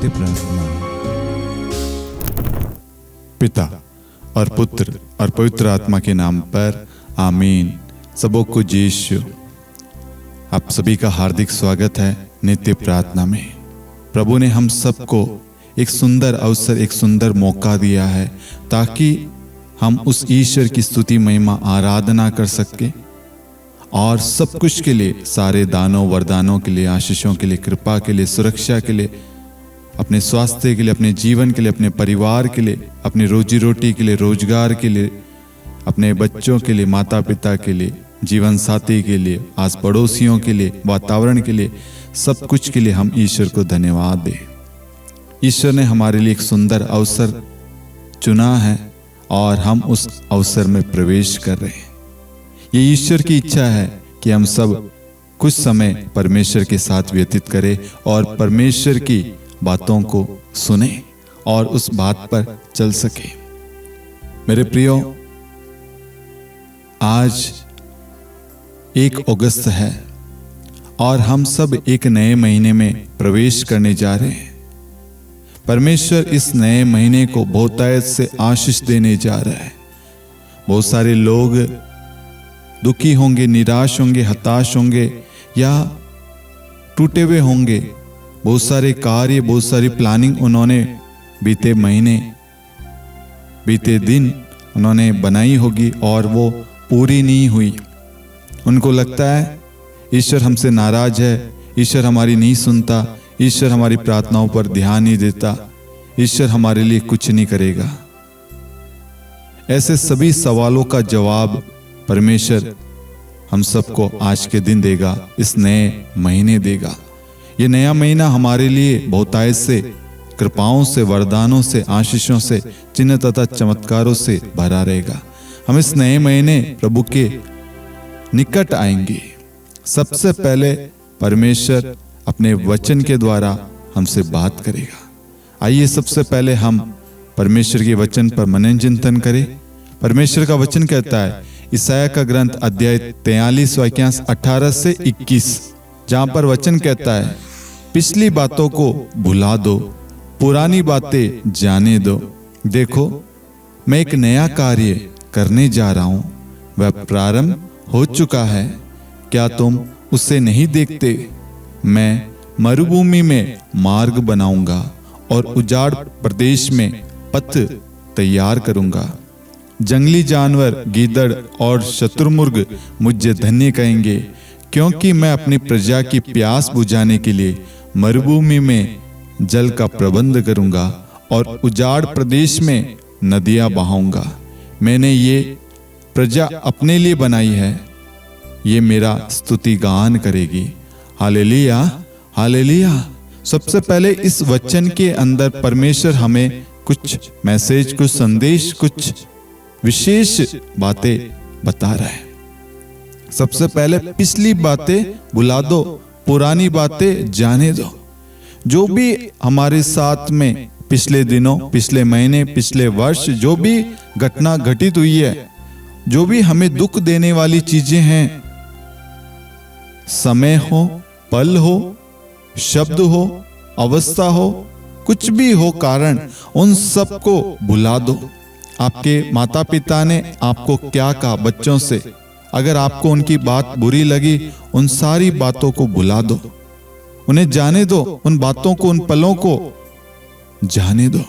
नित्य प्रार्थना। पिता और पुत्र और पवित्र आत्मा के नाम पर आमीन। सबों को यीशु। आप सभी का हार्दिक स्वागत है नित्य प्रार्थना में। प्रभु ने हम सबको एक सुंदर अवसर, एक सुंदर मौका दिया है ताकि हम उस ईश्वर की स्तुति, महिमा, आराधना कर सके और सब कुछ के लिए, सारे दानों, वरदानों के लिए, आशीषों के लिए, कृपा के लिए, सुरक्षा के लिए, अपने स्वास्थ्य के लिए, अपने जीवन के लिए, अपने परिवार के लिए, अपनी रोजी रोटी के लिए, रोजगार के लिए, अपने बच्चों के लिए, माता पिता के लिए, जीवन साथी के लिए, आस पड़ोसियों के लिए, वातावरण के लिए, सब कुछ के लिए हम ईश्वर को धन्यवाद दें। ईश्वर ने हमारे लिए एक सुंदर अवसर चुना है और हम उस अवसर में प्रवेश कर रहे हैं। ये ईश्वर की इच्छा है कि हम सब कुछ समय परमेश्वर के साथ व्यतीत करें और परमेश्वर की बातों को सुने और उस बात पर चल सके। मेरे प्रियो, आज 1 अगस्त है और हम सब एक नए महीने में प्रवेश करने जा रहे हैं। परमेश्वर इस नए महीने को बहुतायत से आशीष देने जा रहा है। बहुत सारे लोग दुखी होंगे, निराश होंगे, हताश होंगे या टूटे हुए होंगे। बहुत सारे कार्य, बहुत सारी प्लानिंग उन्होंने बीते महीने, बीते दिन उन्होंने बनाई होगी और वो पूरी नहीं हुई। उनको लगता है ईश्वर हमसे नाराज है, ईश्वर हमारी नहीं सुनता, ईश्वर हमारी प्रार्थनाओं पर ध्यान नहीं देता, ईश्वर हमारे लिए कुछ नहीं करेगा। ऐसे सभी सवालों का जवाब परमेश्वर हम सबको आज के दिन देगा, इस नए महीने देगा। ये नया महीना हमारे लिए बहुतायत से कृपाओं से, वरदानों से, आशीषों से, चिन्ह तथा चमत्कारों से भरा रहेगा। हम इस नए महीने प्रभु के निकट आएंगे। सबसे पहले परमेश्वर अपने वचन के द्वारा हमसे बात करेगा। आइए सबसे पहले हम परमेश्वर के वचन पर मनन चिंतन करें। परमेश्वर का वचन कहता है, ईसाया का ग्रंथ अध्याय 43 वाक्यांश 18 से 21, जहां पर वचन कहता है, पिछली बातों को भुला दो, पुरानी बातें जाने दो। देखो, मैं एक नया कार्य करने जा रहा हूं, वह प्रारंभ हो चुका है, क्या तुम उसे नहीं देखते? मैं मरुभूमि में मार्ग बनाऊंगा और उजाड़ प्रदेश में पथ तैयार करूंगा। जंगली जानवर, गीदड़ और शत्रुमुर्ग मुझे धन्य कहेंगे, क्योंकि मैं अपनी प्रजा की प्यास बुझाने के लिए मरुभूमि में जल का प्रबंध करूंगा और उजाड़ प्रदेश में नदियां बहाऊंगा। मैंने ये प्रजा अपने लिए बनाई है, ये मेरा स्तुति गान करेगी। Hallelujah, hallelujah. सबसे पहले इस वचन के अंदर परमेश्वर हमें कुछ मैसेज, कुछ संदेश, कुछ विशेष बातें बता रहा है। सबसे पहले पिछली बातें भुला दो, पुरानी बातें जाने दो। जो भी हमारे साथ में पिछले दिनों, पिछले महीने, पिछले वर्ष जो भी घटना घटित हुई है, जो भी हमें दुख देने वाली चीजें हैं, समय हो, पल हो, शब्द हो, अवस्था हो, कुछ भी हो कारण, उन सब को भुला दो। आपके माता पिता ने आपको क्या कहा बच्चों से, अगर आपको उनकी बात बुरी लगी, उन सारी बातों को भुला दो, उन्हें जाने दो, उन बातों को, उन पलों को जाने दो।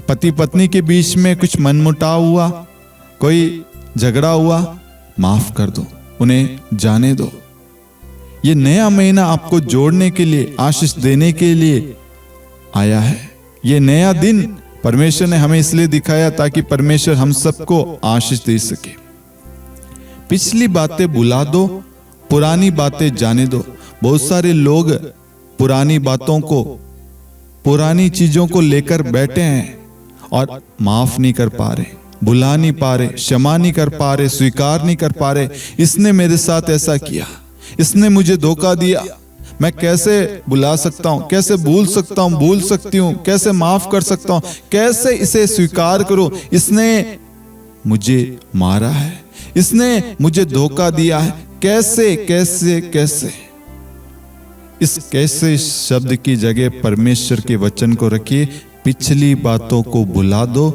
पति पत्नी के बीच में कुछ मनमुटाव हुआ, कोई झगड़ा हुआ, माफ कर दो, उन्हें जाने दो। ये नया महीना आपको जोड़ने के लिए, आशीष देने के लिए आया है। ये नया दिन परमेश्वर ने हमें इसलिए दिखाया ताकि परमेश्वर हम सबको आशीष दे सके। पिछली बातें भुला दो, पुरानी बातें जाने दो। बहुत सारे लोग पुरानी बातों को, पुरानी चीजों को लेकर बैठे हैं और माफ नहीं कर पा रहे, भुला नहीं पा रहे, क्षमा नहीं कर पा रहे, स्वीकार नहीं कर पा रहे। इसने मेरे साथ ऐसा किया, इसने मुझे धोखा दिया, मैं कैसे भुला सकता हूं, कैसे भूल सकता हूं, भूल सकती हूं, कैसे माफ कर सकता हूं, कैसे इसे स्वीकार करूं? इसने मुझे मारा है, इसने मुझे धोखा दिया है, कैसे कैसे कैसे। इस कैसे शब्द की जगह परमेश्वर के वचन को रखिए। पिछली बातों को भुला दो,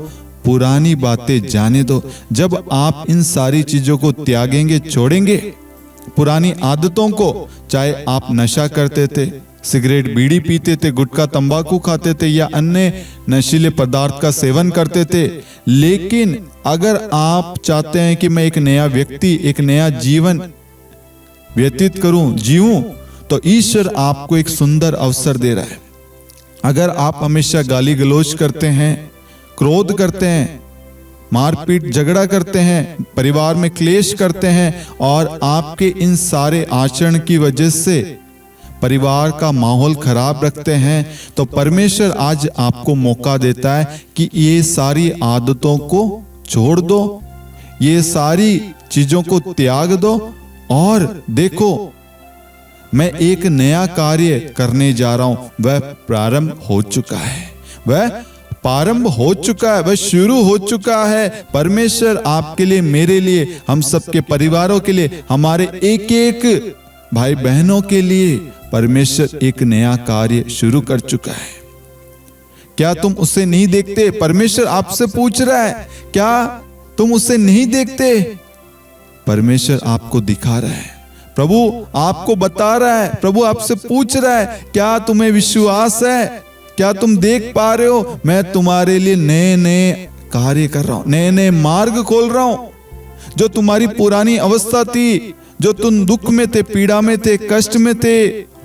पुरानी बातें जाने दो। जब आप इन सारी चीजों को त्यागेंगे, छोड़ेंगे, पुरानी आदतों को, चाहे आप नशा करते थे, सिगरेट बीड़ी पीते थे, गुटखा तंबाकू खाते थे या अन्य नशीले पदार्थ का सेवन करते थे, लेकिन अगर आप चाहते हैं कि मैं एक नया व्यक्ति, एक नया जीवन व्यतीत करूं, जीऊं, तो ईश्वर आपको एक सुंदर अवसर दे रहा है। अगर आप हमेशा गाली गलौज करते हैं, क्रोध करते हैं, मारपीट झगड़ा करते हैं, परिवार में क्लेश करते हैं और आपके इन सारे आचरण की वजह से परिवार का माहौल खराब रखते हैं, तो परमेश्वर आज आपको मौका देता है कि ये सारी आदतों को छोड़ दो, ये सारी चीजों को त्याग दो और देखो मैं एक नया कार्य करने जा रहा हूं। वह प्रारंभ हो चुका है, वह प्रारंभ हो चुका है, वह शुरू हो चुका है। परमेश्वर आपके लिए, मेरे लिए, हम सबके परिवारों के लिए, हमारे एक एक भाई बहनों के लिए परमेश्वर एक नया कार्य शुरू कर चुका है। क्या तुम उसे नहीं देखते? परमेश्वर आपसे पूछ रहा है, क्या तुम उसे नहीं देखते? परमेश्वर आपको दिखा रहा है, प्रभु आपको बता रहा है, प्रभु आपसे पूछ रहा है, क्या तुम्हें विश्वास है? क्या तुम देख पा रहे हो? मैं तुम्हारे लिए नए नए कार्य कर रहा हूं, नए नए मार्ग खोल रहा हूं। जो तुम्हारी पुरानी अवस्था थी, जो तुम दुख में थे, पीड़ा में थे, कष्ट में थे,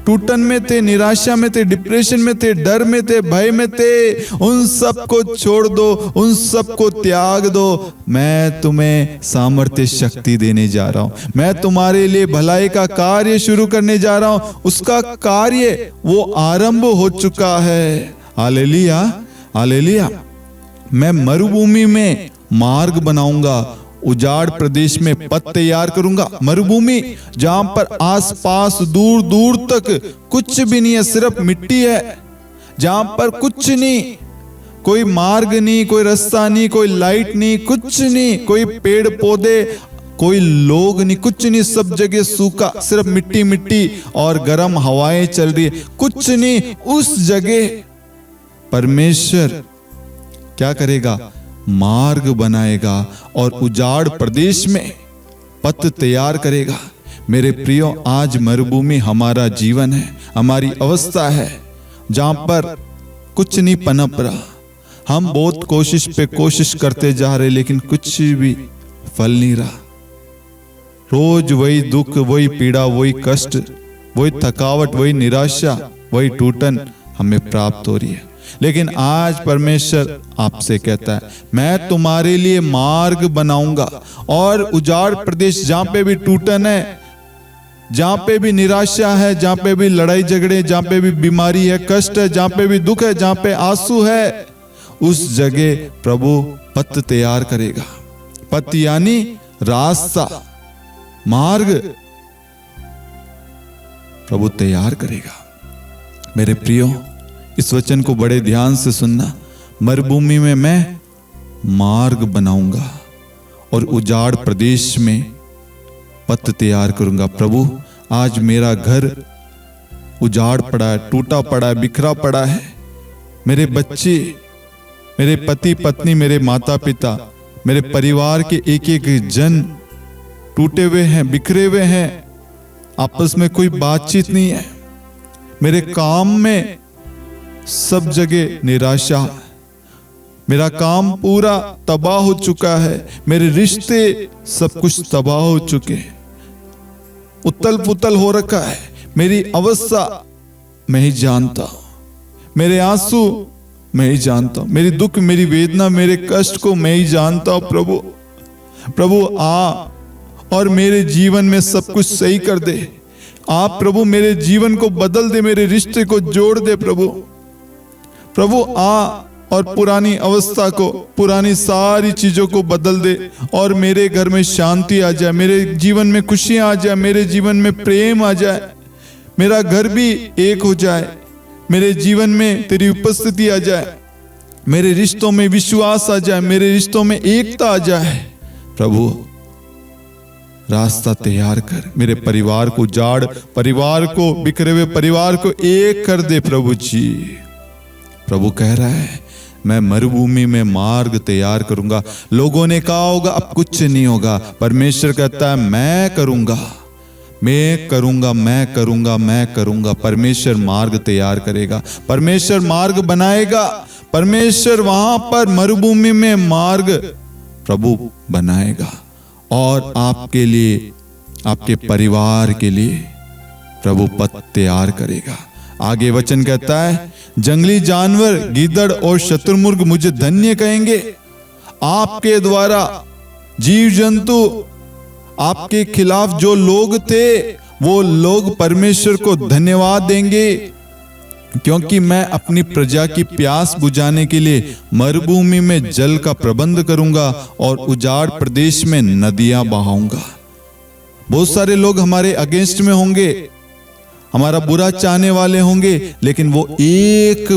टूटन में थे, निराशा में थे, डिप्रेशन में थे, डर में थे, भय में थे, उन सब को छोड़ दो, उन सब को त्याग दो। मैं तुम्हें सामर्थ्य शक्ति देने जा रहा हूं, मैं तुम्हारे लिए भलाई का कार्य शुरू करने जा रहा हूं। उसका कार्य वो आरंभ हो चुका है। Hallelujah, hallelujah. मैं मरुभूमि में मार्ग बनाऊंगा, उजाड़ प्रदेश में पथ तैयार करूंगा। मरुभूमि जहां पर आसपास दूर दूर तक कुछ भी नहीं है, सिर्फ मिट्टी है, जहां पर कुछ नहीं, कोई मार्ग नहीं, कोई रास्ता नहीं, कोई लाइट नहीं, कुछ नहीं, कोई पेड़ पौधे, कोई लोग नहीं, कुछ नहीं, सब जगह सूखा, सिर्फ मिट्टी मिट्टी और गर्म हवाएं चल रही है, कुछ नहीं। उस जगह परमेश्वर क्या करेगा? मार्ग बनाएगा और उजाड़ प्रदेश में पथ तैयार करेगा। मेरे प्रियो, आज मरुभूमि हमारा जीवन है, हमारी अवस्था है, जहां पर कुछ नहीं पनप रहा। हम बहुत कोशिश पे कोशिश करते जा रहे, लेकिन कुछ भी फल नहीं रहा। रोज वही दुख, वही पीड़ा, वही कष्ट, वही थकावट, वही निराशा, वही टूटन हमें प्राप्त हो रही है। लेकिन आज परमेश्वर आपसे कहता है, मैं तुम्हारे लिए मार्ग बनाऊंगा और उजाड़ प्रदेश, जहां पे भी टूटन है, जहां पे भी निराशा है, जहां पे भी लड़ाई झगड़े, जहां पे भी बीमारी है, कष्ट है, जहां पे भी दुख है, जहां पे आंसू है, उस जगह प्रभु पथ तैयार करेगा। पथ यानी रास्ता, मार्ग प्रभु तैयार करेगा। मेरे प्रियो, इस वचन को बड़े ध्यान से सुनना। मरुभूमि में मैं मार्ग बनाऊंगा और उजाड़ प्रदेश में पथ तैयार करूंगा। प्रभु, आज मेरा घर उजाड़ पड़ा है, टूटा पड़ा है, बिखरा पड़ा है। मेरे बच्चे, मेरे पति पत्नी, मेरे माता पिता, मेरे परिवार के एक एक जन टूटे हुए हैं, बिखरे हुए हैं, आपस में कोई बातचीत नहीं है। मेरे काम में सब जगह निराशा, मेरा काम पूरा तबाह हो चुका है, मेरे रिश्ते सब कुछ तबाह हो चुके, उतल पुतल हो रखा है। मेरी अवस्था मैं ही जानता हूं, मेरे आंसू मैं ही जानता हूं, मेरी दुख, मेरी वेदना, मेरे कष्ट को मैं ही जानता हूं। प्रभु, प्रभु आ और मेरे जीवन में सब कुछ सही कर दे। आप प्रभु मेरे जीवन को बदल दे, मेरे रिश्ते को जोड़ दे। प्रभु, प्रभु आ और पुरानी अवस्था को, पुरानी सारी चीजों को बदल दे और मेरे घर में शांति आ जाए, मेरे जीवन में खुशियां आ जाए, मेरे जीवन में प्रेम आ जाए, मेरा घर भी एक हो जाए, मेरे जीवन में तेरी उपस्थिति आ जाए, मेरे रिश्तों में विश्वास आ जाए, मेरे रिश्तों में एकता आ जाए। प्रभु, रास्ता तैयार कर, मेरे परिवार को उजाड़, परिवार को, बिखरे हुए परिवार को एक कर दे प्रभु जी। प्रभु कह रहा है मैं मरुभूमि में मार्ग तैयार करूंगा। लोगों ने कहा होगा अब कुछ नहीं होगा, परमेश्वर कहता है मैं करूंगा, मैं करूंगा, मैं करूंगा, मैं करूंगा। परमेश्वर मार्ग तैयार करेगा, परमेश्वर मार्ग बनाएगा, परमेश्वर वहां पर मरुभूमि में मार्ग प्रभु बनाएगा और आपके लिए, आपके परिवार के लिए प्रभु पथ तैयार करेगा। आगे वचन कहता है जंगली जानवर, गीदड़ और शत्रुमुर्ग मुझे धन्य कहेंगे। आपके द्वारा जीव जंतु, आपके खिलाफ जो लोग थे वो लोग परमेश्वर को धन्यवाद देंगे, क्योंकि मैं अपनी प्रजा की प्यास बुझाने के लिए मरुभूमि में जल का प्रबंध करूंगा और उजाड़ प्रदेश में नदियां बहाऊंगा। बहुत सारे लोग हमारे अगेंस्ट में होंगे, हमारा बुरा चाहने वाले होंगे, लेकिन वो एक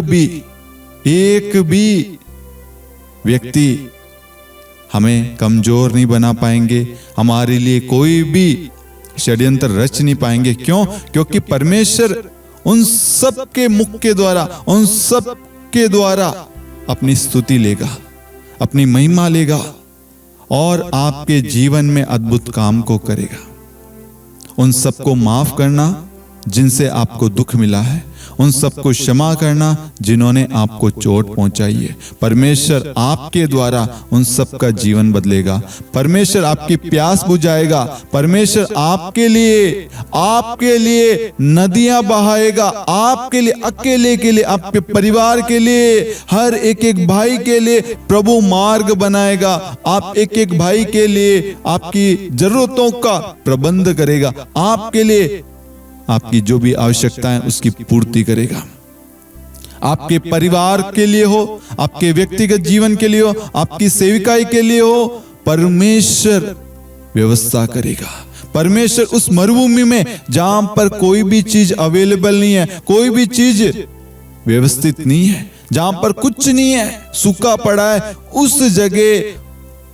भी व्यक्ति हमें कमजोर नहीं बना पाएंगे, हमारे लिए कोई भी षड्यंत्र रच नहीं पाएंगे। क्यों? क्योंकि परमेश्वर उन सब के मुख के द्वारा, उन सब के द्वारा अपनी स्तुति लेगा, अपनी महिमा लेगा और आपके जीवन में अद्भुत काम को करेगा। उन सबको माफ करना जिनसे आपको दुख मिला है, उन सबको क्षमा करना जिन्होंने आपको चोट पहुंचाई है। परमेश्वर आपके द्वारा उन सब का जीवन बदलेगा, परमेश्वर आपकी प्यास बुझाएगा, परमेश्वर आपके लिए नदियां बहाएगा, आपके लिए, अकेले के लिए, आपके परिवार के लिए, हर एक एक भाई के लिए प्रभु मार्ग बनाएगा। आप एक एक भाई के लिए आपकी जरूरतों का प्रबंध करेगा, आपके लिए आपकी जो भी आवश्यकता है उसकी पूर्ति करेगा। आपके परिवार के लिए हो, आपके व्यक्तिगत जीवन के लिए हो, आपकी सेविकाई के लिए हो, परमेश्वर व्यवस्था करेगा। परमेश्वर उस मरुभूमि में जहां पर कोई भी चीज अवेलेबल नहीं है, कोई भी चीज व्यवस्थित नहीं है, जहां पर कुछ नहीं है, सूखा पड़ा है, उस जगह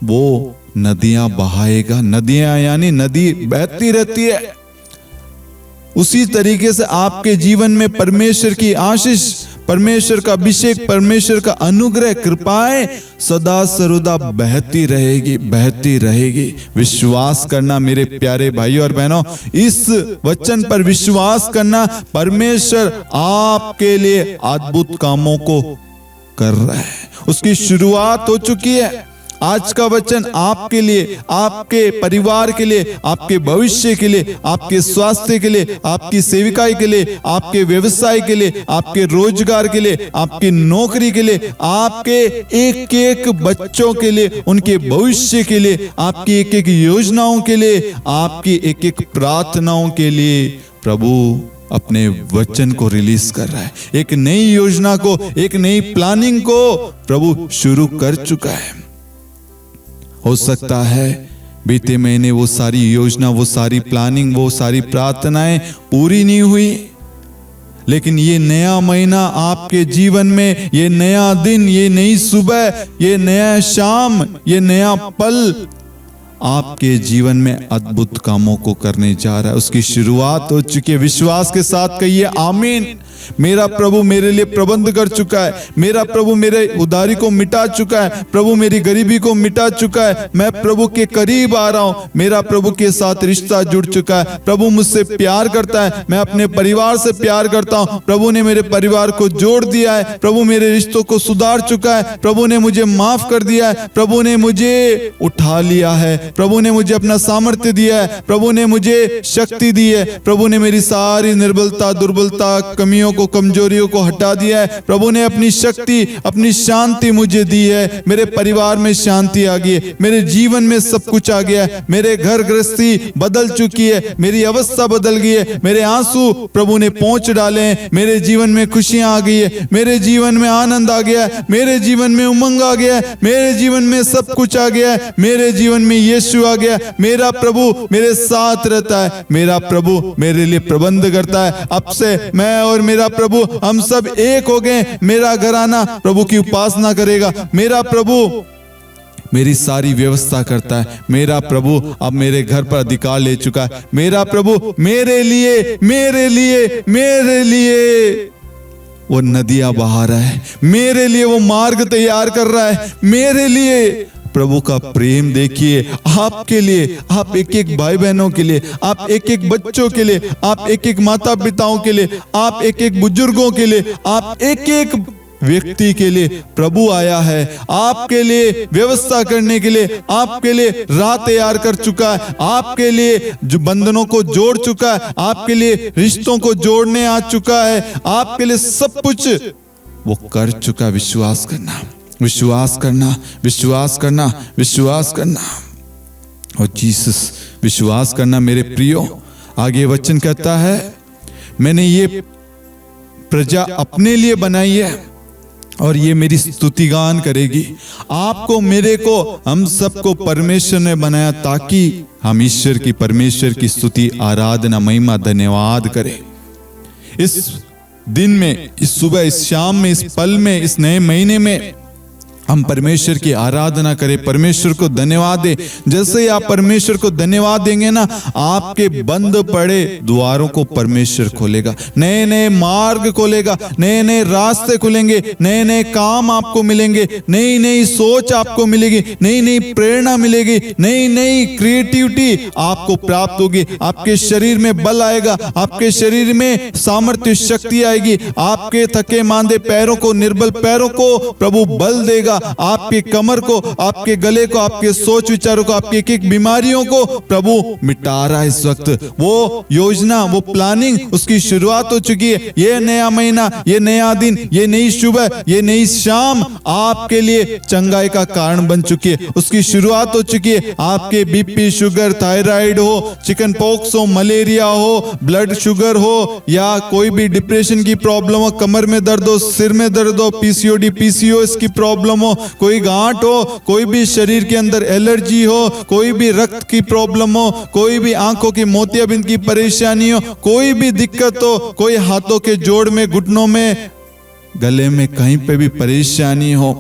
वो नदियां बहाएगा। नदियां यानी नदी बहती रहती है। उसी तरीके से आपके जीवन में परमेश्वर की आशीष, परमेश्वर का अभिषेक, परमेश्वर का अनुग्रह, कृपाएं सदा सर्वदा बहती रहेगी, बहती रहेगी। विश्वास करना मेरे प्यारे भाइयों और बहनों, इस वचन पर विश्वास करना। परमेश्वर आपके लिए अद्भुत कामों को कर रहा है, उसकी शुरुआत हो चुकी है। आज का वचन आपके लिए, आपके परिवार के लिए, आपके भविष्य के लिए, आपके स्वास्थ्य के लिए, आपकी सेविकाई के लिए, आपके व्यवसाय के लिए, आपके रोजगार के लिए, आपकी नौकरी के लिए, आपके एक एक बच्चों के लिए, उनके भविष्य के लिए, आपकी एक एक योजनाओं के लिए, आपकी एक एक प्रार्थनाओं के लिए प्रभु अपने वचन को रिलीज कर रहा है। एक नई योजना को, एक नई प्लानिंग को प्रभु शुरू कर चुका है। हो सकता है बीते महीने वो सारी योजना, वो सारी प्लानिंग, वो सारी प्रार्थनाएं पूरी नहीं हुई, लेकिन ये नया महीना आपके जीवन में, ये नया दिन, ये नई सुबह, ये नया शाम, ये नया पल आपके जीवन में अद्भुत कामों को करने जा रहा है। उसकी शुरुआत हो चुकी है। विश्वास के साथ कहिए आमीन। मेरा प्रभु मेरे लिए प्रबंध कर चुका है, मेरा प्रभु मेरे उधारी को मिटा चुका है, प्रभु मेरी गरीबी को मिटा चुका है। मैं प्रभु के करीब आ रहा हूं, मेरा प्रभु के साथ रिश्ता जुड़ चुका है। प्रभु मुझसे प्यार करता है, मैं अपने परिवार से प्यार करता हूं। प्रभु ने मेरे परिवार को जोड़ दिया है, प्रभु मेरे रिश्तों को सुधार चुका है, प्रभु ने मुझे माफ कर दिया है, प्रभु ने मुझे उठा लिया है, प्रभु ने मुझे अपना सामर्थ्य दिया है, प्रभु ने मुझे शक्ति दी है, प्रभु ने मेरी सारी निर्बलता, दुर्बलता, कमियों को, कमजोरियों को हटा दिया है। प्रभु ने अपनी शक्ति, अपनी शांति मुझे दी है। मेरे परिवार में शांति आ गई है, मेरे जीवन में सब कुछ आ गया है, मेरे घर गृहस्थी बदल चुकी है, मेरी अवस्था बदल गई है, मेरे आंसू प्रभु ने पोंछ डाले हैं, मेरे जीवन में खुशियां आ गई है, मेरे जीवन में आनंद आ गया है, मेरे जीवन में उमंग आ गया है, मेरे जीवन में सब कुछ आ गया है, मेरे जीवन में यीशु आ गया। मेरा प्रभु मेरे साथ रहता है, मेरा प्रभु मेरे लिए प्रबंध करता है। अब से मैं और मेरा प्रभु हम सब एक हो गए। मेरा घराना प्रभु की उपासना करेगा, मेरा प्रभु मेरी सारी व्यवस्था करता है। मेरा प्रभु अब मेरे घर पर अधिकार ले चुका है। मेरा प्रभु मेरे लिए मेरे लिए मेरे लिए वो नदियां बहा रहा है, मेरे लिए वो मार्ग तैयार कर रहा है। मेरे लिए प्रभु का प्रेम देखिए, आपके लिए, आप एक एक भाई बहनों के लिए, आप एक एक बच्चों के लिए, आप एक एक माता पिताओं के लिए, आप एक एक बुजुर्गों के लिए, आप एक एक व्यक्ति के लिए प्रभु आया है। आपके लिए व्यवस्था करने के लिए, आपके लिए राह तैयार कर चुका है, आपके लिए जो बंधनों को जोड़ चुका है, आपके लिए रिश्तों को जोड़ने आ चुका है, आपके लिए सब कुछ वो कर चुका। विश्वास करना, विश्वास करना, विश्वास करना, विश्वास करना। और जीसस विश्वास करना मेरे प्रियो। आगे वचन कहता है, मैंने ये प्रजा अपने लिए बनाई है और ये मेरी स्तुतिगान करेगी। आपको, मेरे को, हम सबको परमेश्वर ने बनाया ताकि हम ईश्वर की, परमेश्वर की स्तुति, आराधना, महिमा, धन्यवाद करें। इस दिन में, इस सुबह, इस शाम में, इस पल में, इस नए महीने में हम परमेश्वर की आराधना करें, परमेश्वर को धन्यवाद दें। जैसे ही आप परमेश्वर को धन्यवाद देंगे ना, आपके बंद पड़े द्वारों को परमेश्वर खोलेगा, नए नए मार्ग खोलेगा, नए नए रास्ते खुलेंगे, नए नए काम आपको मिलेंगे, नई नई सोच आपको मिलेगी, नई नई प्रेरणा मिलेगी, नई नई क्रिएटिविटी आपको प्राप्त होगी। आपके शरीर में बल आएगा, आपके शरीर में सामर्थ्य, शक्ति आएगी। आपके थके मांदे पैरों को, निर्बल पैरों को प्रभु बल देगा। आपके कमर को, आपके गले को, आपके सोच विचारों को, आपकी एक एक बीमारियों को प्रभु मिटा रहा है। इस वक्त वो योजना, वो प्लानिंग, उसकी शुरुआत हो चुकी है। ये नया महीना, ये नया दिन, ये नई सुबह, ये नई शाम आपके लिए चंगाई का कारण बन चुकी है। उसकी शुरुआत हो चुकी है। आपके बीपी, शुगर, थायराइड हो, चिकन पॉक्स हो, मलेरिया हो, ब्लड शुगर हो, या कोई भी डिप्रेशन की प्रॉब्लम हो, कमर में दर्द हो, सिर में दर्द हो, पीसीओडी, पीसीओएस की प्रॉब्लम हो, कोई गांठ हो, कोई भी शरीर के अंदर एलर्जी हो, कोई भी रक्त की प्रॉब्लम हो, कोई भी आंखों की मोतियाबिंद की परेशानी हो, कोई भी दिक्कत हो, कोई हाथों के जोड़ में, घुटनों में, गले में कहीं पे भी परेशानी हो,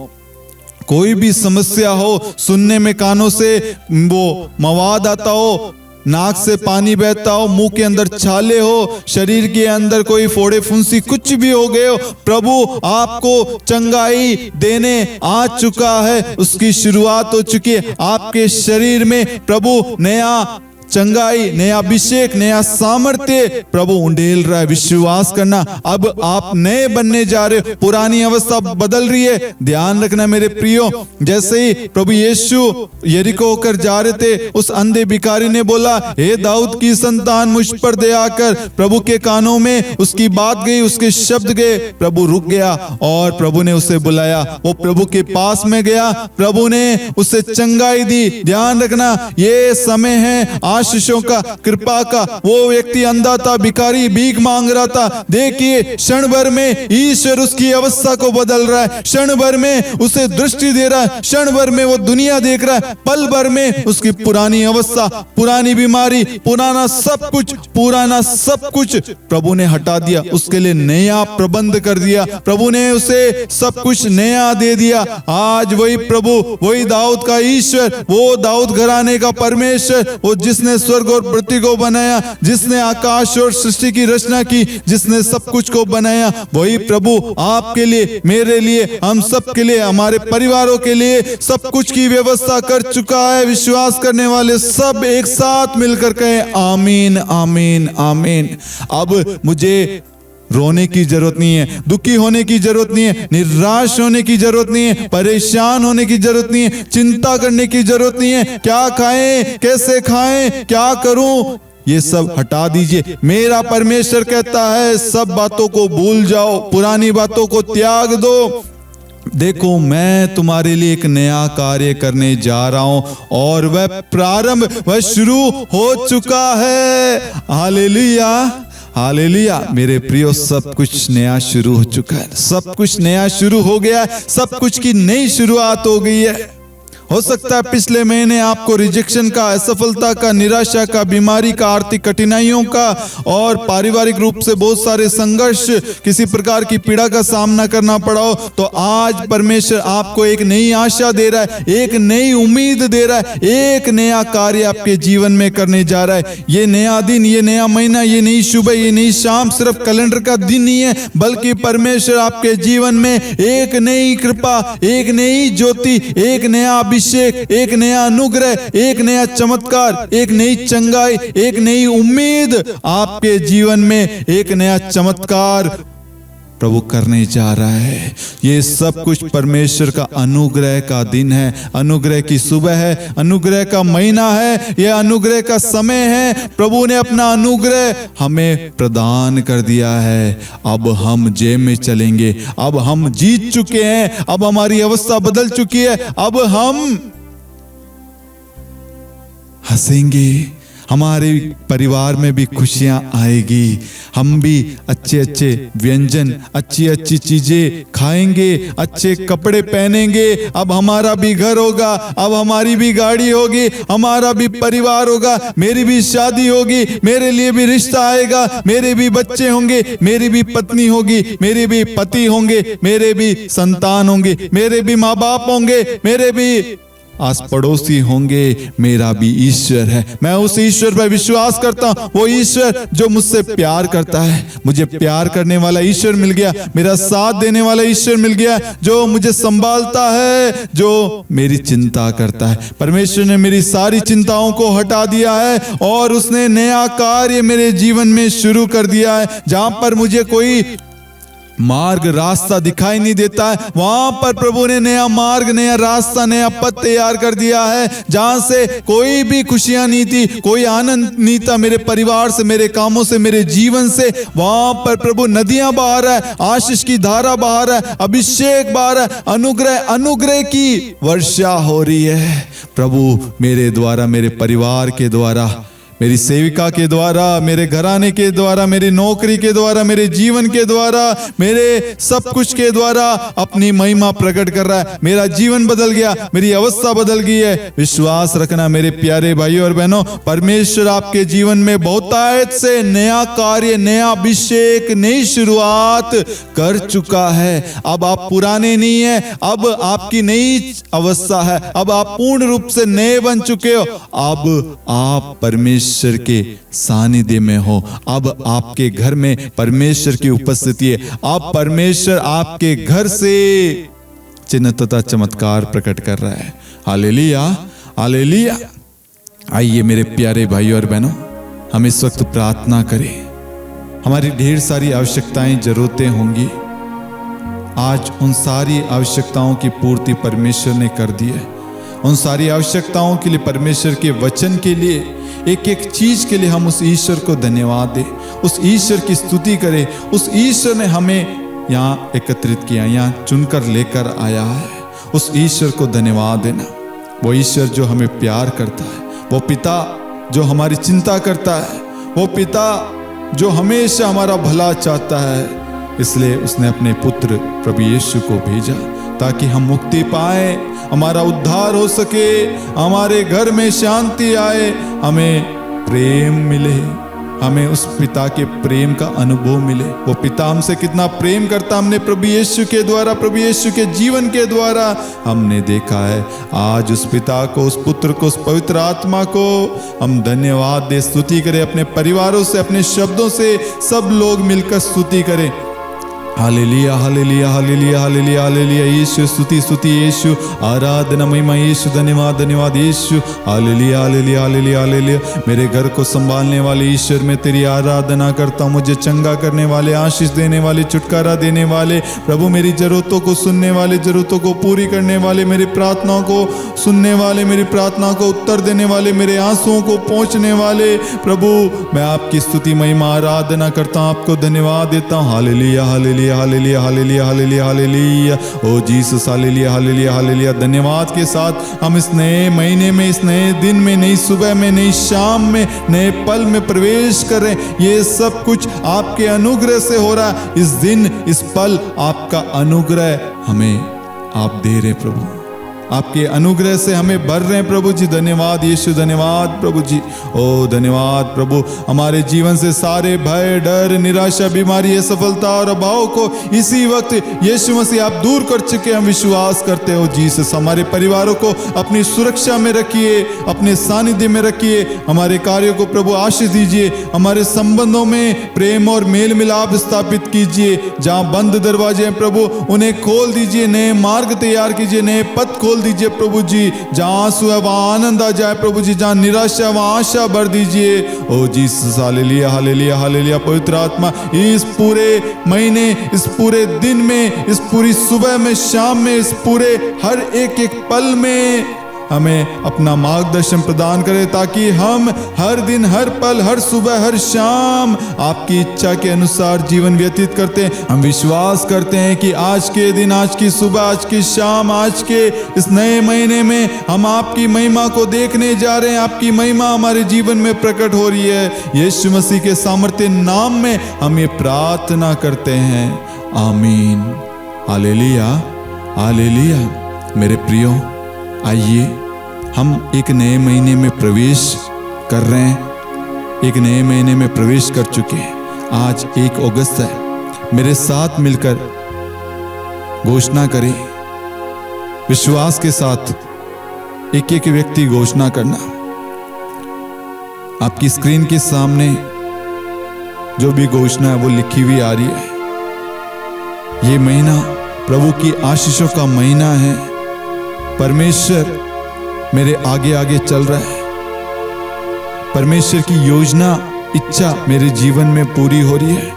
कोई भी समस्या हो, सुनने में कानों से वो मवाद आता हो, नाक से पानी बहता हो, मुंह के अंदर छाले हो, शरीर के अंदर कोई फोड़े फुंसी कुछ भी हो गए हो, प्रभु आपको चंगाई देने आ चुका है। उसकी शुरुआत हो चुकी है। आपके शरीर में प्रभु नया चंगाई, नया अभिषेक, नया सामर्थ्य प्रभु उंडेल रहा है। विश्वास करना, अब आप नए बनने जा रहे हो। पुरानी अवस्था बदल रही है। ध्यान रखना मेरे प्रियो, जैसे ही प्रभु यीशु यरीको होकर जा रहे थे, उस अंधे भिखारी ने बोला, हे दाऊद की संतान, मुझ पर दया कर। प्रभु के कानों में उसकी बात गई, उसके शब्द गए। प्रभु रुक गया और प्रभु ने उसे बुलाया। वो प्रभु के पास में गया, प्रभु ने उसे चंगाई दी। ध्यान रखना, ये समय है आशीषों का, कृपा का। वो व्यक्ति अंधा था, भिखारी, भीख मांग रहा था। देखिए, क्षण भर में ईश्वर उसकी अवस्था को बदल रहा है। क्षण भर में उसे दृष्टि दे रहा है। क्षण भर में वो दुनिया देख रहा है। पल भर में उसकी पुरानी अवस्था, पुरानी बीमारी, पुराना सब कुछ प्रभु ने हटा दिया। उसके लिए नया प्रबंध कर दिया। प्रभु ने उसे सब कुछ नया दे दिया। आज वही प्रभु, वही दाऊद का ईश्वर, वो दाऊद घराने का परमेश्वर, वो जिसने स्वर्ग और पृथ्वी को बनाया, जिसने आकाश और सृष्टि की रचना की, जिसने सब कुछ को बनाया, वही प्रभु आपके लिए, मेरे लिए, हम सब के लिए, हमारे परिवारों के लिए सब कुछ की व्यवस्था कर चुका है। विश्वास करने वाले सब एक साथ मिलकर कहें आमीन, आमीन, आमीन। अब मुझे रोने की जरूरत नहीं है, दुखी होने की जरूरत नहीं है, निराश होने की जरूरत नहीं है, परेशान होने की जरूरत नहीं है, चिंता करने की जरूरत नहीं है। क्या खाएं, कैसे खाएं, क्या करूं, ये सब हटा दीजिए। मेरा परमेश्वर कहता है, सब बातों को भूल जाओ, पुरानी बातों को त्याग दो। देखो, मैं तुम्हारे लिए एक नया कार्य करने जा रहा हूं और वह शुरू हो चुका है। Hallelujah, hallelujah. मेरे प्रियो, सब कुछ नया शुरू हो चुका है। सब कुछ नया शुरू हो गया है। सब कुछ की नई शुरुआत हो गई है। हो सकता है पिछले महीने आपको रिजेक्शन का, असफलता का, निराशा का, बीमारी का, आर्थिक कठिनाइयों का और पारिवारिक रूप से बहुत सारे संघर्ष, किसी प्रकार की पीड़ा का सामना करना पड़ा हो, तो आज परमेश्वर आपको एक नई आशा दे रहा है, एक नई उम्मीद दे रहा है, एक नया कार्य आपके जीवन में करने जा रहा है। ये नया दिन, ये नया महीना, ये नई सुबह, ये नई शाम सिर्फ कैलेंडर का दिन नहीं है, बल्कि परमेश्वर आपके जीवन में एक नई कृपा, एक नई ज्योति, एक नया अभिषेक, एक नया अनुग्रह, एक नया चमत्कार, एक नई चंगाई, एक नई उम्मीद, आपके जीवन में एक नया चमत्कार प्रभु करने जा रहा है। ये सब कुछ परमेश्वर का अनुग्रह का दिन है, अनुग्रह की सुबह है, अनुग्रह का महीना है, यह अनुग्रह का समय है। प्रभु ने अपना अनुग्रह हमें प्रदान कर दिया है। अब हम जय में चलेंगे, अब हम जीत चुके हैं, अब हमारी अवस्था बदल चुकी है, अब हम हंसेंगे, हमारे परिवार में भी खुशियां आएगी, हम भी अच्छे अच्छे व्यंजन, अच्छी अच्छी चीजें खाएंगे, अच्छे कपड़े पहनेंगे, अब हमारा भी घर होगा, अब हमारी भी गाड़ी होगी, हमारा भी परिवार होगा, मेरी भी शादी होगी, मेरे लिए भी रिश्ता आएगा, मेरे भी बच्चे होंगे, मेरी भी पत्नी होगी, मेरे भी पति होंगे, मेरे भी संतान होंगे, मेरे भी माँ बाप होंगे, मेरे भी आस पड़ोसी होंगे, मेरा भी ईश्वर है। मैं उस ईश्वर पर विश्वास करता हूं, वो ईश्वर जो मुझसे प्यार करता है। मुझे प्यार करने वाला ईश्वर मिल गया, मेरा साथ देने वाला ईश्वर मिल गया, जो मुझे संभालता है, जो मेरी चिंता करता है। परमेश्वर ने मेरी सारी चिंताओं को हटा दिया है और उसने नया कार्य मेरे जीवन में शुरू कर दिया है। जहां पर मुझे कोई मार्ग, रास्ता दिखाई नहीं देता है, वहां पर प्रभु ने नया मार्ग, नया रास्ता, नया पथ तैयार कर दिया है। जहां से कोई भी खुशियां नहीं थी, कोई आनंद नहीं था मेरे परिवार से, मेरे कामों से, मेरे जीवन से, वहां पर प्रभु नदियां बहा रहा है, आशीष की धारा बहा रहा है, अभिषेक बहा रहा है, अनुग्रह की वर्षा हो रही है। प्रभु मेरे द्वारा, मेरे परिवार के द्वारा, मेरी सेविका के द्वारा, मेरे घराने के द्वारा, मेरी नौकरी के द्वारा, मेरे जीवन के द्वारा, मेरे सब कुछ के द्वारा अपनी महिमा प्रकट कर रहा है। मेरा जीवन बदल गया, मेरी अवस्था बदल गई है। विश्वास रखना मेरे प्यारे भाइयों और बहनों, परमेश्वर आपके जीवन में बहुतायत से नया कार्य, नया अभिषेक, नई शुरुआत कर चुका है। अब आप पुराने नहीं है, अब आपकी नई अवस्था है, अब आप पूर्ण रूप से नए बन चुके हो। अब आप परमेश्वर के सानिध्य में हो, अब आपके घर में परमेश्वर की उपस्थिति है, अब परमेश्वर आपके घर से चिन्ह तथा चमत्कार प्रकट कर रहा है। Hallelujah, hallelujah. आइए मेरे प्यारे भाइयों और बहनों, हम इस वक्त प्रार्थना करें। हमारी ढेर सारी आवश्यकताएं, जरूरतें होंगी। आज उन सारी आवश्यकताओं की पूर्ति परमेश्वर ने कर दी है। उन सारी आवश्यकताओं के लिए, परमेश्वर के वचन के लिए, एक एक चीज के लिए हम उस ईश्वर को धन्यवाद दें, उस ईश्वर की स्तुति करें। उस ईश्वर ने हमें यहाँ एकत्रित किया, यहाँ चुनकर लेकर आया है। उस ईश्वर को धन्यवाद देना। वो ईश्वर जो हमें प्यार करता है, वो पिता जो हमारी चिंता करता है, वो पिता जो हमेशा हमारा भला चाहता है। इसलिए उसने अपने पुत्र प्रभु यीशु को भेजा ताकि हम मुक्ति पाए, हमारा उद्धार हो सके, हमारे घर में शांति आए, हमें प्रेम मिले, हमें उस पिता के प्रेम का अनुभव मिले। वो पिता हमसे कितना प्रेम करता, हमने प्रभु यीशु के द्वारा, प्रभु यीशु के जीवन के द्वारा हमने देखा है। आज उस पिता को, उस पुत्र को, उस पवित्र आत्मा को हम धन्यवाद दे, स्तुति करें। अपने परिवारों से, अपने शब्दों से सब लोग मिलकर स्तुति करें। Hallelujah, hallelujah, hallelujah, hallelujah, hallelujah. Yeshu स्तुति, स्तुति यीशु, आराधना महिमा यीशु, धन्यवाद, धन्यवाद Yeshu. Hallelujah, hallelujah, hallelujah, hallelujah. मेरे घर को संभालने वाले ईश्वर, मैं तेरी आराधना करता हूँ। मुझे चंगा करने वाले, आशीष देने वाले, छुटकारा देने वाले प्रभु, मेरी जरूरतों को सुनने वाले, जरूरतों को पूरी करने वाले, मेरी प्रार्थनाओं को सुनने वाले, मेरी प्रार्थनाओं को उत्तर देने वाले, मेरे आंसुओं को पहुँचने वाले प्रभु, मैं आपकी स्तुति महिमा आराधना करता हूँ, आपको धन्यवाद देता हूँ। Hallelujah, hallelujah, hallelujah, hallelujah, hallelujah, hallelujah. ओ जीसस, हालेलुया, हालेलुया, हालेलुया। धन्यवाद के साथ हम इस नए महीने में, इस नए दिन में, नई सुबह में, नई शाम में, नए पल में प्रवेश कर रहे हैं। ये सब कुछ आपके अनुग्रह से हो रहा है। इस दिन, इस पल आपका अनुग्रह हमें आप दे रहे प्रभु, आपके अनुग्रह से हमें भर रहे हैं प्रभु जी। धन्यवाद यीशु, धन्यवाद प्रभु जी। ओ धन्यवाद प्रभु, हमारे जीवन से सारे भय, डर, निराशा, बीमारी, असफलता और अभाव को इसी वक्त यीशु मसीह आप दूर कर चुके। हम विश्वास करते हो जीसस। हमारे परिवारों को अपनी सुरक्षा में रखिए, अपने सानिध्य में रखिए। हमारे कार्यों को प्रभु आशीष दीजिए। हमारे संबंधों में प्रेम और मेल मिलाप स्थापित कीजिए। जहां बंद दरवाजे हैं प्रभु, उन्हें खोल दीजिए। नए मार्ग तैयार कीजिए, नए पथ खोल दीजिए प्रभु जी। जहां आंसू है वहां आनंद आ जाए प्रभु जी। जहां निराशा है वहां आशा भर दीजिए। ओ जीसस, हालेलुया, हालेलुया, हालेलुया। पवित्र आत्मा इस पूरे महीने, इस पूरे दिन में, इस पूरी सुबह में, शाम में, इस पूरे हर एक एक पल में हमें अपना मार्गदर्शन प्रदान करे, ताकि हम हर दिन, हर पल, हर सुबह, हर शाम आपकी इच्छा के अनुसार जीवन व्यतीत करते हैं। हम विश्वास करते हैं कि आज के दिन, आज की सुबह, आज की शाम, आज के इस नए महीने में हम आपकी महिमा को देखने जा रहे हैं। आपकी महिमा हमारे जीवन में प्रकट हो रही है। यीशु मसीह के सामर्थ्य नाम में हम ये प्रार्थना करते हैं, आमीन। Hallelujah, hallelujah. मेरे प्रियो, आइए हम एक नए महीने में प्रवेश कर रहे हैं। एक नए महीने में प्रवेश कर चुके हैं। आज 1 अगस्त है। मेरे साथ मिलकर घोषणा करें, विश्वास के साथ एक एक व्यक्ति घोषणा करना। आपकी स्क्रीन के सामने जो भी घोषणा है वो लिखी हुई आ रही है। ये महीना प्रभु की आशीषों का महीना है। परमेश्वर मेरे आगे आगे चल रहा है। परमेश्वर की योजना, इच्छा मेरे जीवन में पूरी हो रही है।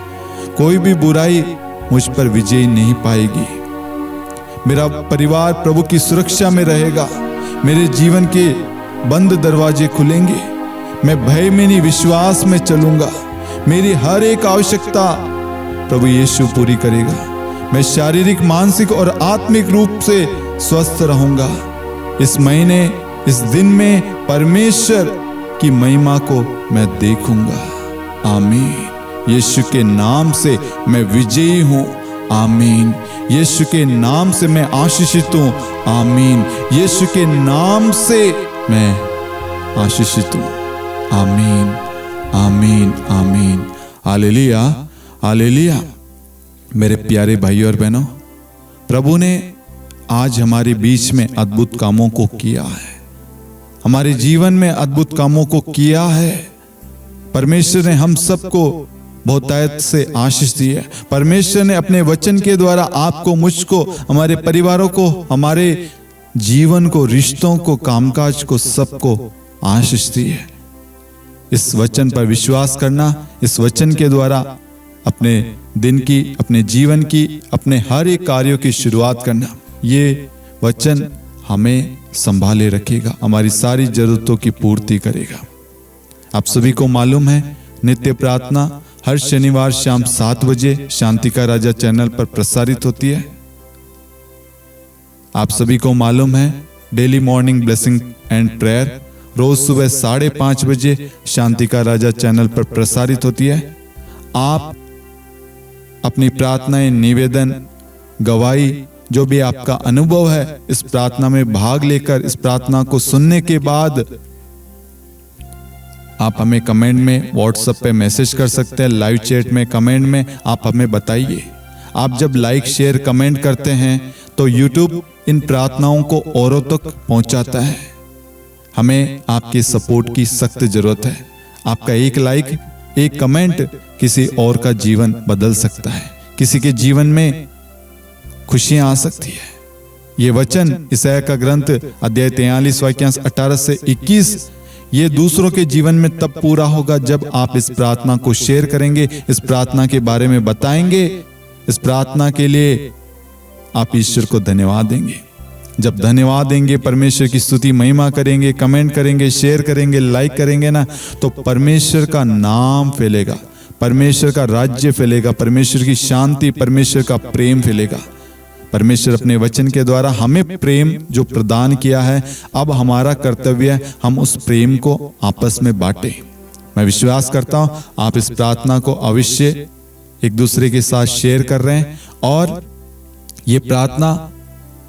कोई भी बुराई मुझ पर विजय नहीं पाएगी। मेरा परिवार प्रभु की सुरक्षा में रहेगा। मेरे जीवन के बंद दरवाजे खुलेंगे। मैं भय में नहीं, विश्वास में चलूंगा। मेरी हर एक आवश्यकता प्रभु यीशु पूरी करेगा। मैं शारीरिक, मानसिक और आत्मिक रूप से स्वस्थ रहूंगा। इस महीने, इस दिन में परमेश्वर की महिमा को मैं देखूंगा, आमीन। यीशु के नाम से मैं विजयी हूं, आमीन। यीशु के नाम से मैं आशीषित हूं, आमीन। यीशु के नाम से मैं आशीषित हूं, आमीन, आमीन, आमीन। Hallelujah, hallelujah. मेरे प्यारे भाइयों और बहनों, प्रभु ने आज हमारे बीच में अद्भुत कामों को किया है। हमारे जीवन में अद्भुत कामों को किया है। परमेश्वर ने हम सबको बहुतायत से आशीष दी है। परमेश्वर ने अपने वचन के द्वारा आपको, मुझको, हमारे परिवारों को, हमारे जीवन को, रिश्तों को, कामकाज को, सबको आशीष दी है। इस वचन पर विश्वास करना, इस वचन के द्वारा अपने दिन की, अपने जीवन की, अपने हर एक कार्यों की शुरुआत करना, ये वचन हमें संभाले रखेगा, हमारी सारी जरूरतों की पूर्ति करेगा। आप सभी को मालूम है, नित्य प्रार्थना हर शनिवार शाम 7 बजे शांति का राजा चैनल पर प्रसारित होती है। आप सभी को मालूम है, daily morning blessing and prayer रोज सुबह 5:30 बजे शांति का राजा चैनल पर प्रसारित होती है। आप अपनी प्रार्थनाएं, निवेदन, गवाही, जो भी आपका अनुभव है, इस प्रार्थना में भाग लेकर, इस प्रार्थना को सुनने के बाद आप हमें कमेंट में, व्हाट्सएप पे मैसेज कर सकते हैं। लाइव चैट में, कमेंट में आप हमें बताइए। आप जब लाइक, शेयर, कमेंट करते हैं तो यूट्यूब इन प्रार्थनाओं को औरों तक पहुंचाता है। हमें आपकी सपोर्ट की सख्त जरूरत है। आपका एक लाइक, एक कमेंट किसी और का जीवन बदल सकता है, किसी के जीवन में खुशियां आ सकती है। ये वचन यशायाह का ग्रंथ अध्याय 43 वाक्यांश 18 से 21, ये दूसरों के जीवन में तब पूरा होगा जब आप इस प्रार्थना को शेयर करेंगे, इस प्रार्थना के बारे में बताएंगे, इस प्रार्थना के लिए आप ईश्वर को धन्यवाद देंगे। जब धन्यवाद देंगे, परमेश्वर की स्तुति महिमा करेंगे, कमेंट करेंगे, शेयर करेंगे, लाइक करेंगे ना, तो परमेश्वर का नाम फैलेगा, परमेश्वर का राज्य फैलेगा, परमेश्वर की शांति, परमेश्वर का प्रेम फैलेगा। परमेश्वर अपने वचन के द्वारा हमें प्रेम जो प्रदान किया है, अब हमारा कर्तव्य है हम उस प्रेम को आपस में बांटें। मैं विश्वास करता हूं आप इस प्रार्थना को अवश्य एक दूसरे के साथ शेयर कर रहे हैं और ये प्रार्थना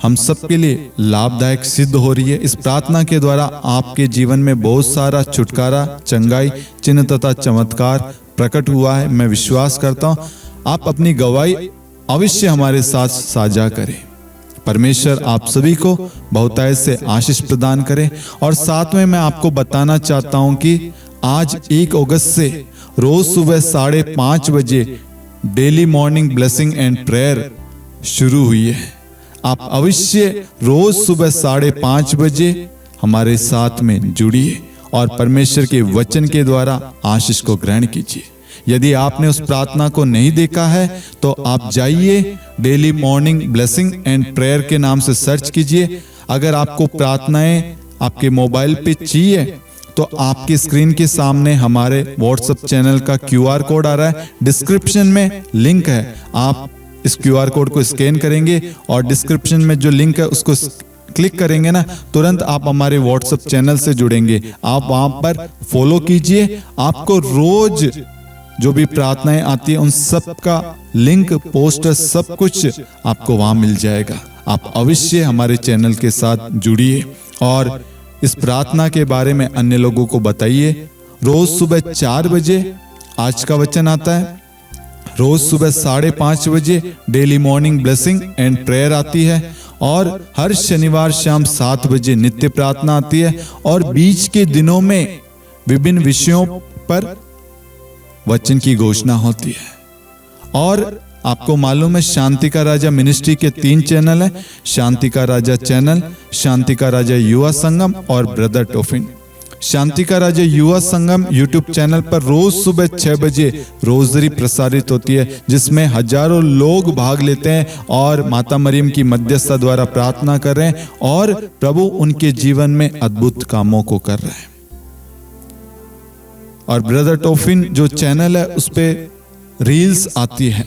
हम सबके लिए लाभदायक सिद्ध हो रही है। इस प्रार्थना के द्वारा आपके जीवन में बहुत सारा छुटकारा, चंगाई, चिन्ह तथा चमत्कार प्रकट हुआ है। मैं विश्वास करता हूं आप अपनी गवाही अवश्य हमारे साथ साझा करें। परमेश्वर आप सभी को बहुतायत से आशीष प्रदान करे। और साथ में मैं आपको बताना चाहता हूं कि आज 1 अगस्त से रोज सुबह 5:30 बजे daily morning blessing and prayer शुरू हुई है। आप अवश्य रोज सुबह 5:30 बजे हमारे साथ में जुड़िए और परमेश्वर के वचन के द्वारा आशीष को ग्रहण कीजिए। यदि आपने उस प्रार्थना को नहीं देखा है तो आप जाइए, daily morning blessing and prayer के नाम से सर्च कीजिए। अगर आपको प्रार्थनाएं आपके मोबाइल पे चाहिए तो आपकी स्क्रीन के सामने हमारे व्हाट्सएप चैनल का QR कोड आ रहा है, डिस्क्रिप्शन में लिंक है। आप इस QR कोड को स्कैन करेंगे और डिस्क्रिप्शन में जो लिंक है उसको क्लिक करेंगे ना, तुरंत आप हमारे व्हाट्सएप चैनल से जुड़ेंगे। आप वहां पर फॉलो कीजिए, आपको रोज जो भी प्रार्थनाएं आती है उन सब का लिंक, पोस्टर, सब कुछ आपको वहां मिल जाएगा। आप अवश्य हमारे चैनल के साथ जुड़िए और इस प्रार्थना के बारे में अन्य लोगों को बताइए। रोज सुबह 4 बजे आज का वचन आता है, रोज सुबह 5:30 बजे daily morning blessing and prayer आती है और हर शनिवार शाम 7 बजे नित्य प्रार्थना आती है और बीच के दिनों में विभिन्न विषयों पर वचन की घोषणा होती है। और आपको मालूम है शांति का राजा मिनिस्ट्री के 3 चैनल हैं, शांति का राजा चैनल, शांति का राजा युवा संगम और ब्रदर टोफिन। शांति का राजा युवा संगम यूट्यूब चैनल पर रोज सुबह 6 बजे रोजरी प्रसारित होती है, जिसमें हजारों लोग भाग लेते हैं और माता मरियम की मध्यस्थता द्वारा प्रार्थना कर रहे हैं और प्रभु उनके जीवन में अद्भुत कामों को कर रहे हैं। और ब्रदर टोफिन जो चैनल है उस पे रील्स आती है,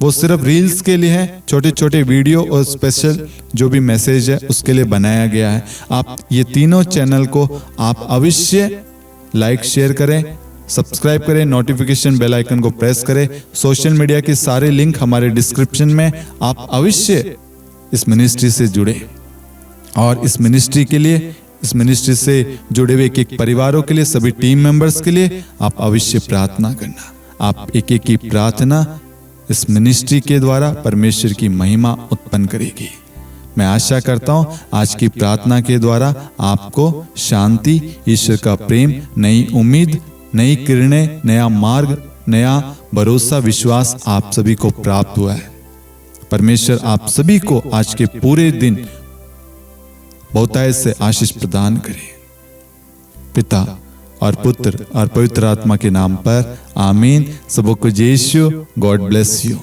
वो सिर्फ रील्स के लिए है, छोटे छोटे वीडियो और स्पेशल जो भी मैसेज है उसके लिए बनाया गया है। आप ये तीनों चैनल को आप अवश्य लाइक, शेयर करें, सब्सक्राइब करें, नोटिफिकेशन बेल आइकन को प्रेस करें। सोशल मीडिया के सारे लिंक हमारे डिस्क्रिप्शन में। आप अवश्य इस मिनिस्ट्री से जुड़े और इस मिनिस्ट्री के लिए, इस मिनिस्ट्री से जुड़े हुए एक परिवारों के लिए, सभी टीम मेंबर्स के लिए आप अवश्य प्रार्थना करना। आप एक एक की प्रार्थना इस मिनिस्ट्री के द्वारा परमेश्वर की महिमा उत्पन्न करेगी। मैं आशा करता हूं आज की प्रार्थना के द्वारा आपको शांति, ईश्वर का प्रेम, नई उम्मीद, नई किरणें, नया मार्ग, नया भरोसा, विश्वास आप सभी को प्राप्त हुआ है। परमेश्वर आप सभी को आज के पूरे दिन बहुतायत से आशीष प्रदान करे। पिता और पुत्र और पवित्र आत्मा के नाम पर आमीन। सबको जय यीशु। God bless you.